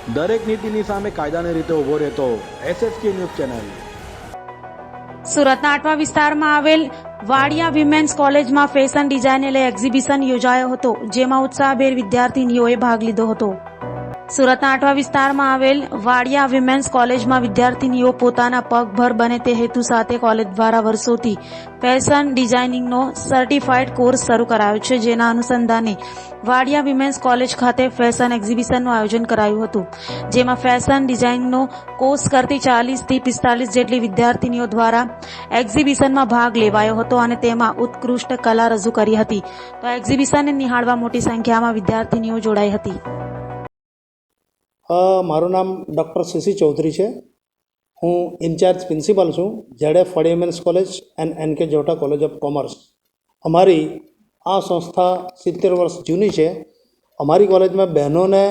દરેક નીતિની સામે કાયદાની રીતે ઊભો રહેતો SSK ન્યૂઝ ચેનલ. સુરતના આટવા વિસ્તારમાં આવેલ વાડિયા વિમેન્સ કોલેજમાં ફેશન ડિઝાઇનને લઈ એક્ઝિબિશન યોજાયો હતો, જેમાં ઉત્સાહભેર વિદ્યાર્થીનીઓએ ભાગ લીધો હતો. સુરતના આટવા વિસ્તારમાં આવેલ વાડિયા વિમેન્સ કોલેજમાં વિદ્યાર્થીનીઓ પોતાના પગભર બને તે હેતુ સાથે કોલેજ દ્વારા વર્ષોથી ફેશન ડિઝાઇનિંગનો સર્ટિફાઈડ કોર્સ શરૂ કરાયો છે, જેના અનુસંધાને વાડિયા વિમેન્સ કોલેજ ખાતે ફેશન એક્ઝિબિશનનું આયોજન કરાયું હતું, જેમાં ફેશન ડિઝાઇનનો કોર્સ કરતી 40 થી 45 જેટલી વિદ્યાર્થીનીઓ દ્વારા એક્ઝિબિશનમાં ભાગ લેવાયો હતો અને તેમાં ઉત્કૃષ્ટ કલા રજૂ કરી હતી. તો એક્ઝિબિશનને નિહાળવા મોટી સંખ્યામાં વિદ્યાર્થીનીઓ જોડાઈ હતી. મારું નામ ડૉક્ટર CC ચૌધરી છે. હું ઇન્ચાર્જ પ્રિન્સિપાલ છું ZF Wadia women's college and NK જોટા કોલેજ ઓફ કોમર્સ. અમારી આ સંસ્થા 70 વર્ષ જૂની છે. અમારી કોલેજમાં બહેનોને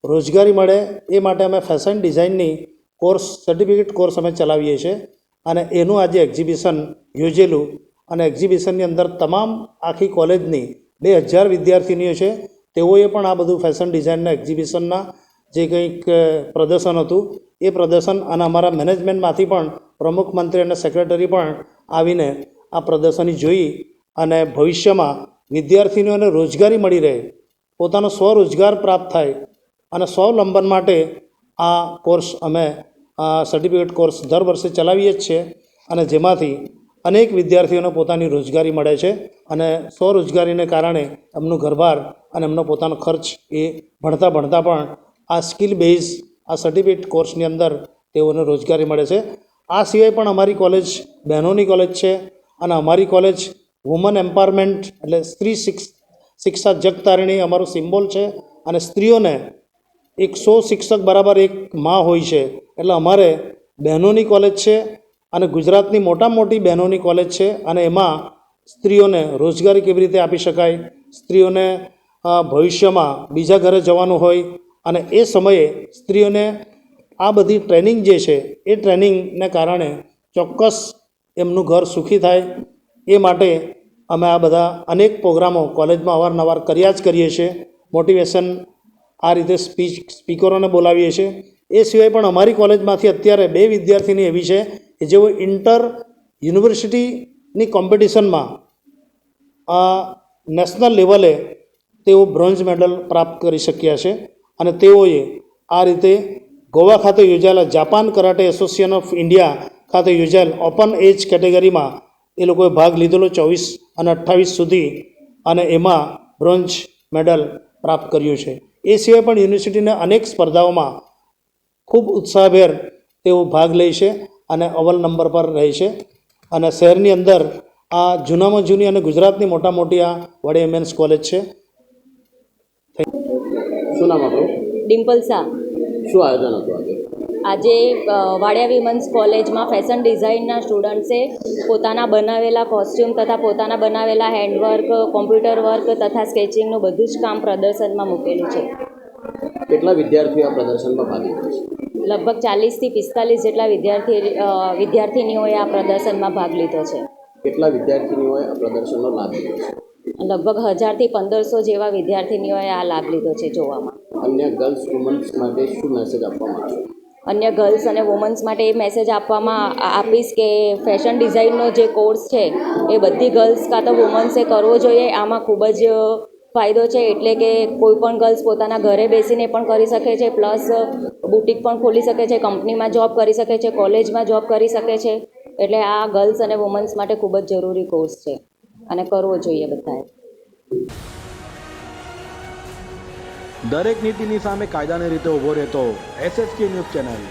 રોજગારી મળે એ માટે અમે ફેશન ડિઝાઇનની કોર્સ સર્ટિફિકેટ કોર્સ અમે ચલાવીએ છીએ અને એનું આજે એક્ઝિબિશન યોજેલું અને એક્ઝિબિશનની અંદર તમામ આખી કોલેજની 2000 વિદ્યાર્થીનીઓ છે. તેઓએ પણ આ બધું ફેશન ડિઝાઇનના એક્ઝિબિશનના જે કંઈક પ્રદર્શન હતું એ પ્રદર્શન અને અમારા મેનેજમેન્ટમાંથી પણ પ્રમુખ મંત્રી અને સેક્રેટરી પણ આવીને આ પ્રદર્શની જોઈ અને ભવિષ્યમાં વિદ્યાર્થીનીઓને રોજગારી મળી રહે, પોતાનો સ્વરોજગાર પ્રાપ્ત થાય અને સ્વાવલંબન માટે આ કોર્સ અમે સર્ટિફિકેટ કોર્સ દર વર્ષે ચલાવીએ જ છીએ અને જેમાંથી અનેક વિદ્યાર્થીઓને પોતાની રોજગારી મળે છે અને સ્વરોજગારીને કારણે એમનું ઘરભાર અને એમનો પોતાનો ખર્ચ એ ભણતા પણ આ સ્કિલ બેઝ આ સર્ટિફિકેટ કોર્સની અંદર તેઓને રોજગારી મળે છે. આ સિવાય પણ અમારી કોલેજ બહેનોની કોલેજ છે અને અમારી કોલેજ વુમન એમ્પાવરમેન્ટ એટલે સ્ત્રી શિક્ષા જગતારીણી અમારું સિમ્બોલ છે અને સ્ત્રીઓને 100 શિક્ષક બરાબર એક માં હોય છે. એટલે અમારે બહેનોની કોલેજ છે અને ગુજરાતની મોટામાં મોટી બહેનોની કોલેજ છે અને એમાં સ્ત્રીઓને રોજગારી કેવી રીતે આપી શકાય, સ્ત્રીઓને ભવિષ્યમાં બીજા ઘરે જવાનું હોય અને એ સમયે સ્ત્રીઓને આ બધી ટ્રેનિંગ જે છે એ ટ્રેનિંગને કારણે ચોક્કસ એમનું ઘર સુખી થાય એ માટે અમે આ બધા અનેક પ્રોગ્રામો કોલેજમાં અવારનવાર કર્યા જ કરીએ છીએ. મોટિવેશન આ રીતે સ્પીકરોને બોલાવીએ છીએ. એ સિવાય પણ અમારી કોલેજમાંથી અત્યારે 2 વિદ્યાર્થીની એવી છે કે જેઓ ઇન્ટર યુનિવર્સિટીની કોમ્પિટિશનમાં નેશનલ લેવલે તેઓ બ્રોન્ઝ મેડલ પ્રાપ્ત કરી શક્યા છે અને તેઓએ આ રીતે ગોવા ખાતે યોજાયેલા Japan karate association of India ખાતે યોજાયેલ ઓપન એજ કેટેગરીમાં એ લોકોએ ભાગ લીધેલો 24 અને 28 સુધી અને એમાં બ્રોન્ઝ મેડલ પ્રાપ્ત કર્યું છે. એ સિવાય પણ યુનિવર્સિટીના અનેક સ્પર્ધાઓમાં ખૂબ ઉત્સાહભેર તેઓ ભાગ લે છે અને અવ્વલ નંબર પર રહે છે અને શહેરની અંદર આ જૂનામાં જૂની અને ગુજરાતની મોટી આ વાડિયા વિમેન્સ કોલેજ છે. શું નામ આપણું? ડિમ્પલ શાહ. શું આયોજન હતું આજે? વાડિયા વિમન્સ કોલેજમાં ફેશન ડિઝાઇનના સ્ટુડન્ટ્સે પોતાના બનાવેલા કોસ્ચ્યુમ તથા પોતાના બનાવેલા હેન્ડવર્ક, કોમ્પ્યુટર વર્ક તથા સ્કેચિંગનું બધું જ કામ પ્રદર્શનમાં મૂકેલું છે. કેટલા વિદ્યાર્થીઓ આ પ્રદર્શનમાં ભાગ લીધો છે? લગભગ 40 થી 45 જેટલા વિદ્યાર્થીનીઓએ આ પ્રદર્શનમાં ભાગ લીધો છે. કેટલા વિદ્યાર્થીનીઓએ આ પ્રદર્શનનો લાભ લીધો છે? લગભગ 1000 થી 1500 જેવા વિદ્યાર્થીનીઓએ આ લાભ લીધો છે જોવામાં. અન્ય ગર્લ્સ વુમન્સ માટે શું મેસેજ આપવામાં આવશે? અન્ય ગર્લ્સ અને વુમન્સ માટે એ મેસેજ આપીશ કે ફેશન ડિઝાઇનનો જે કોર્સ છે એ બધી ગર્લ્સ કાં તો વુમન્સે કરવો જોઈએ. આમાં ખૂબ જ ફાયદો છે, એટલે કે કોઈ પણ ગર્લ્સ પોતાના ઘરે બેસીને પણ કરી શકે છે, પ્લસ બુટિક પણ ખોલી શકે છે, કંપનીમાં જોબ કરી શકે છે, કોલેજમાં જોબ કરી શકે છે. એટલે આ ગર્લ્સ અને વુમન્સ માટે ખૂબ જ જરૂરી કોર્સ છે અને કરવો જોઈએ બધાએ. દરેક નીતિની સામે કાયદાની રીતે ઊભો રહેતો SSK ન્યૂઝ ચેનલ.